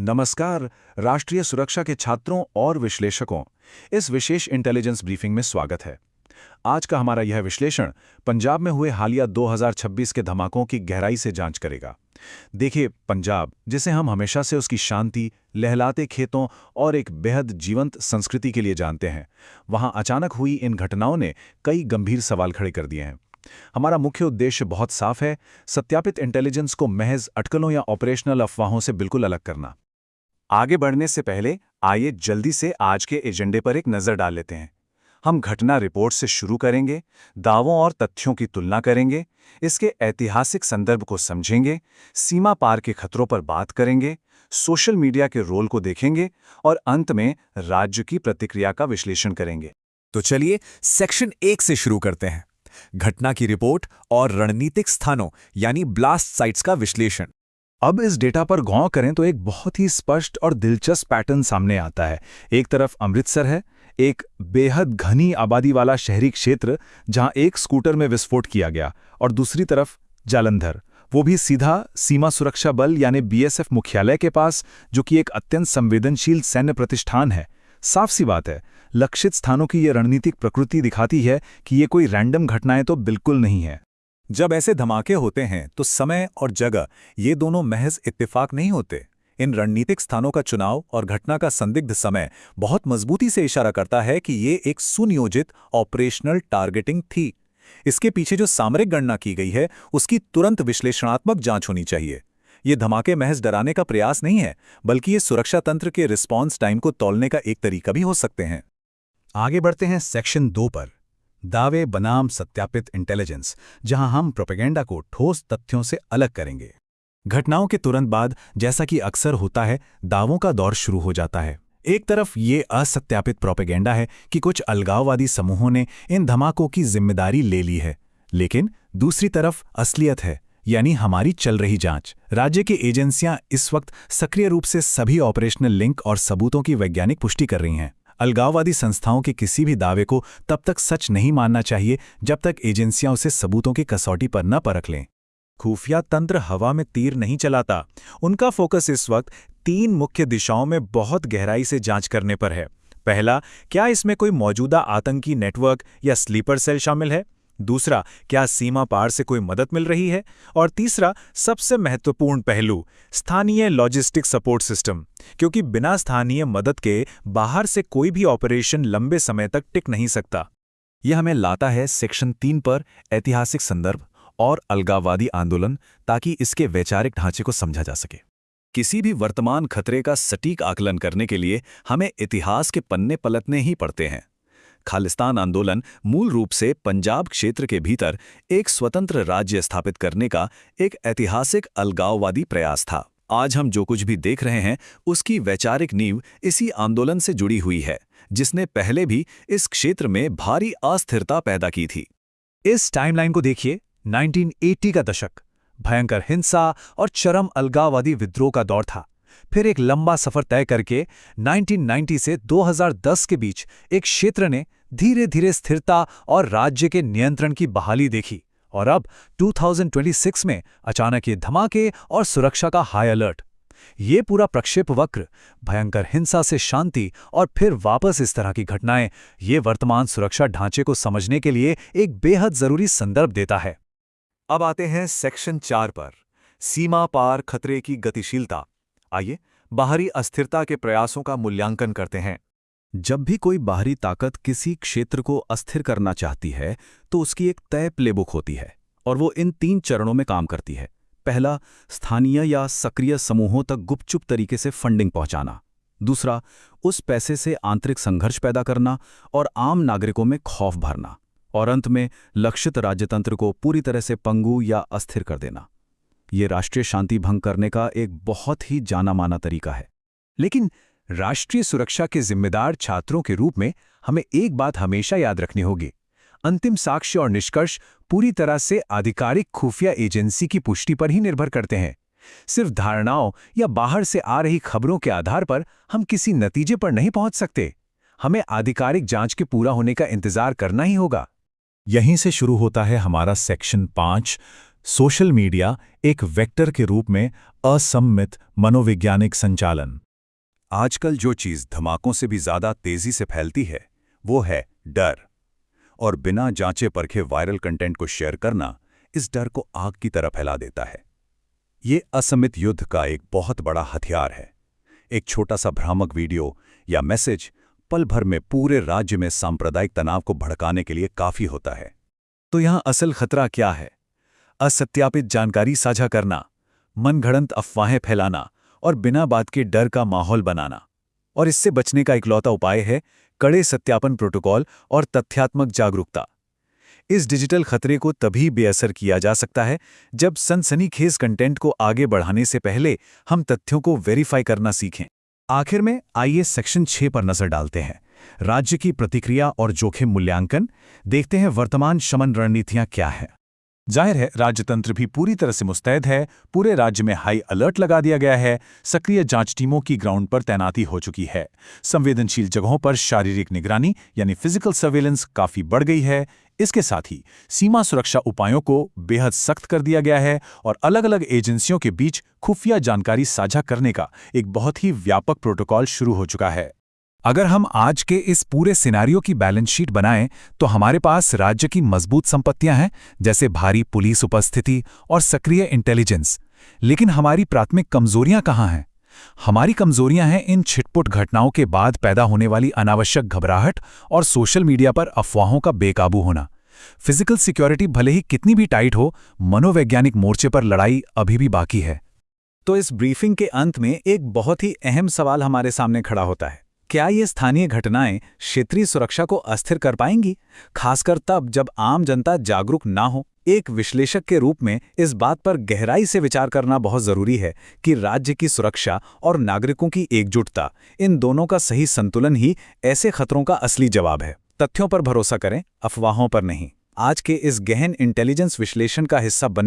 नमस्कार। राष्ट्रीय सुरक्षा के छात्रों और विश्लेषकों, इस विशेष इंटेलिजेंस ब्रीफिंग में स्वागत है। आज का हमारा यह विश्लेषण पंजाब में हुए हालिया 2026 के धमाकों की गहराई से जांच करेगा। देखिए, पंजाब, जिसे हम हमेशा से उसकी शांति, लहलाते खेतों और एक बेहद जीवंत संस्कृति के लिए जानते हैं, वहां अचानक हुई इन घटनाओं ने कई गंभीर सवाल खड़े कर दिए हैं। हमारा मुख्य उद्देश्य बहुत साफ है: सत्यापित इंटेलिजेंस को महज अटकलों या ऑपरेशनल अफवाहों से बिल्कुल अलग करना। आगे बढ़ने से पहले आइए जल्दी से आज के एजेंडे पर एक नज़र डाल लेते हैं। हम घटना रिपोर्ट से शुरू करेंगे, दावों और तथ्यों की तुलना करेंगे, इसके ऐतिहासिक संदर्भ को समझेंगे, सीमा पार के खतरों पर बात करेंगे, सोशल मीडिया के रोल को देखेंगे और अंत में राज्य की प्रतिक्रिया का विश्लेषण करेंगे। तो चलिए सेक्शन 1 से शुरू करते हैं। घटना की रिपोर्ट और रणनीतिक स्थानों यानी ब्लास्ट साइट्स का विश्लेषण। अब इस डेटा पर गौर करें तो एक बहुत ही स्पष्ट और दिलचस्प पैटर्न सामने आता है। एक तरफ अमृतसर है, एक बेहद घनी आबादी वाला शहरी क्षेत्र जहां एक स्कूटर में विस्फोट किया गया, और दूसरी तरफ जालंधर, वो भी सीधा सीमा सुरक्षा बल यानी बीएसएफ मुख्यालय के पास, जो कि एक अत्यंत संवेदनशील सैन्य प्रतिष्ठान है। साफ सी बात है, लक्षित स्थानों की ये रणनीतिक प्रकृति दिखाती है कि ये कोई रैंडम घटनाएं तो बिल्कुल नहीं है। जब ऐसे धमाके होते हैं तो समय और जगह, ये दोनों महज इत्तेफाक नहीं होते। इन रणनीतिक स्थानों का चुनाव और घटना का संदिग्ध समय बहुत मजबूती से इशारा करता है कि ये एक सुनियोजित ऑपरेशनल टारगेटिंग थी। इसके पीछे जो सामरिक गणना की गई है, उसकी तुरंत विश्लेषणात्मक जांच होनी चाहिए। ये धमाके महज डराने का प्रयास नहीं है, बल्कि ये सुरक्षा तंत्र के रिस्पॉन्स टाइम को तौलने का एक तरीका भी हो सकते हैं। आगे बढ़ते हैं सेक्शन 2 पर, दावे बनाम सत्यापित इंटेलिजेंस, जहां हम प्रोपेगेंडा को ठोस तथ्यों से अलग करेंगे। घटनाओं के तुरंत बाद, जैसा कि अक्सर होता है, दावों का दौर शुरू हो जाता है। एक तरफ ये असत्यापित प्रोपेगेंडा है कि कुछ अलगाववादी समूहों ने इन धमाकों की जिम्मेदारी ले ली है, लेकिन दूसरी तरफ असलियत है, यानी हमारी चल रही जांच। राज्य की एजेंसियां इस वक्त सक्रिय रूप से सभी ऑपरेशनल लिंक और सबूतों की वैज्ञानिक पुष्टि कर रही हैं। अलगाववादी संस्थाओं के किसी भी दावे को तब तक सच नहीं मानना चाहिए जब तक एजेंसियां उसे सबूतों की कसौटी पर न परख लें। खुफिया तंत्र हवा में तीर नहीं चलाता। उनका फोकस इस वक्त 3 मुख्य दिशाओं में बहुत गहराई से जांच करने पर है। पहला, क्या इसमें कोई मौजूदा आतंकी नेटवर्क या स्लीपर सेल शामिल है? दूसरा, क्या सीमा पार से कोई मदद मिल रही है? और तीसरा, सबसे महत्वपूर्ण पहलू, स्थानीय लॉजिस्टिक सपोर्ट सिस्टम, क्योंकि बिना स्थानीय मदद के बाहर से कोई भी ऑपरेशन लंबे समय तक टिक नहीं सकता। यह हमें लाता है सेक्शन 3 पर, ऐतिहासिक संदर्भ और अलगाववादी आंदोलन, ताकि इसके वैचारिक ढांचे को समझा जा सके। किसी भी वर्तमान खतरे का सटीक आकलन करने के लिए हमें इतिहास के पन्ने पलटने ही पड़ते हैं। खालिस्तान आंदोलन मूल रूप से पंजाब क्षेत्र के भीतर एक स्वतंत्र राज्य स्थापित करने का एक ऐतिहासिक अलगाववादी प्रयास था। आज हम जो कुछ भी देख रहे हैं, उसकी वैचारिक नींव इसी आंदोलन से जुड़ी हुई है, जिसने पहले भी इस क्षेत्र में भारी अस्थिरता पैदा की थी। इस टाइमलाइन को देखिए। 1980 का दशक, भयंकर हिंसा और चरम अलगाववादी विद्रोह का दौर था। फिर एक लंबा सफर तय करके 1990 से 2010 के बीच एक क्षेत्र ने धीरे धीरे स्थिरता और राज्य के नियंत्रण की बहाली देखी, और अब 2026 में अचानक ये धमाके और सुरक्षा का हाई अलर्ट। ये पूरा प्रक्षेप वक्र, भयंकर हिंसा से शांति और फिर वापस इस तरह की घटनाएं, ये वर्तमान सुरक्षा ढांचे को समझने के लिए एक बेहद जरूरी संदर्भ देता है। अब आते हैं सेक्शन 4 पर, सीमा पार खतरे की गतिशीलता। आइए बाहरी अस्थिरता के प्रयासों का मूल्यांकन करते हैं। जब भी कोई बाहरी ताकत किसी क्षेत्र को अस्थिर करना चाहती है, तो उसकी एक तय प्लेबुक होती है, और वो इन 3 चरणों में काम करती है। पहला, स्थानीय या सक्रिय समूहों तक गुपचुप तरीके से फंडिंग पहुंचाना। दूसरा, उस पैसे से आंतरिक संघर्ष पैदा करना और आम नागरिकों में खौफ भरना। और अंत में लक्षित राज्यतंत्र को पूरी तरह से पंगु या अस्थिर कर देना। ये राष्ट्रीय शांति भंग करने का एक बहुत ही जाना माना तरीका है। लेकिन राष्ट्रीय सुरक्षा के जिम्मेदार छात्रों के रूप में हमें एक बात हमेशा याद रखनी होगी: अंतिम साक्ष्य और निष्कर्ष पूरी तरह से आधिकारिक खुफिया एजेंसी की पुष्टि पर ही निर्भर करते हैं। सिर्फ धारणाओं या बाहर से आ रही खबरों के आधार पर हम किसी नतीजे पर नहीं पहुंच सकते। हमें आधिकारिक जांच के पूरा होने का इंतजार करना ही होगा। यहीं से शुरू होता है हमारा सेक्शन 5, सोशल मीडिया एक वेक्टर के रूप में असम्मित मनोवैज्ञानिक संचालन। आजकल जो चीज़ धमाकों से भी ज़्यादा तेज़ी से फैलती है वो है डर। और बिना जांचे परखे वायरल कंटेंट को शेयर करना इस डर को आग की तरह फैला देता है। ये असमित युद्ध का एक बहुत बड़ा हथियार है। एक छोटा सा भ्रामक वीडियो या मैसेज पल भर में पूरे राज्य में सांप्रदायिक तनाव को भड़काने के लिए काफ़ी होता है। तो यहाँ असल खतरा क्या है? असत्यापित जानकारी साझा करना, मनगढ़ंत अफवाहें फैलाना और बिना बात के डर का माहौल बनाना। और इससे बचने का इकलौता उपाय है कड़े सत्यापन प्रोटोकॉल और तथ्यात्मक जागरूकता। इस डिजिटल खतरे को तभी बेअसर किया जा सकता है जब सनसनीखेज कंटेंट को आगे बढ़ाने से पहले हम तथ्यों को वेरीफाई करना सीखें। आखिर में आइए सेक्शन 6 पर नजर डालते हैं। राज्य की प्रतिक्रिया और जोखिम मूल्यांकन। देखते हैं वर्तमान शमन रणनीतियां क्या हैं। जाहिर है, राज्यतंत्र भी पूरी तरह से मुस्तैद है। पूरे राज्य में हाई अलर्ट लगा दिया गया है। सक्रिय जांच टीमों की ग्राउंड पर तैनाती हो चुकी है। संवेदनशील जगहों पर शारीरिक निगरानी यानी फिजिकल सर्वेलेंस काफी बढ़ गई है। इसके साथ ही सीमा सुरक्षा उपायों को बेहद सख्त कर दिया गया है और अलग अलग एजेंसियों के बीच खुफिया जानकारी साझा करने का एक बहुत ही व्यापक प्रोटोकॉल शुरू हो चुका है। अगर हम आज के इस पूरे सिनेरियो की बैलेंस शीट बनाएं तो हमारे पास राज्य की मजबूत संपत्तियां हैं, जैसे भारी पुलिस उपस्थिति और सक्रिय इंटेलिजेंस। लेकिन हमारी प्राथमिक कमजोरियां कहां हैं? हमारी कमजोरियां हैं इन छिटपुट घटनाओं के बाद पैदा होने वाली अनावश्यक घबराहट और सोशल मीडिया पर अफवाहों का बेकाबू होना। फिजिकल सिक्योरिटी भले ही कितनी भी टाइट हो, मनोवैज्ञानिक मोर्चे पर लड़ाई अभी भी बाकी है। तो इस ब्रीफिंग के अंत में एक बहुत ही अहम सवाल हमारे सामने खड़ा होता है। क्या ये स्थानीय घटनाएं क्षेत्रीय सुरक्षा को अस्थिर कर पाएंगी, खासकर तब जब आम जनता जागरूक ना हो? एक विश्लेषक के रूप में इस बात पर गहराई से विचार करना बहुत जरूरी है कि राज्य की सुरक्षा और नागरिकों की एकजुटता, इन दोनों का सही संतुलन ही ऐसे खतरों का असली जवाब है। तथ्यों पर भरोसा करें, अफवाहों पर नहीं। आज के इस गहन इंटेलिजेंस विश्लेषण का हिस्सा बन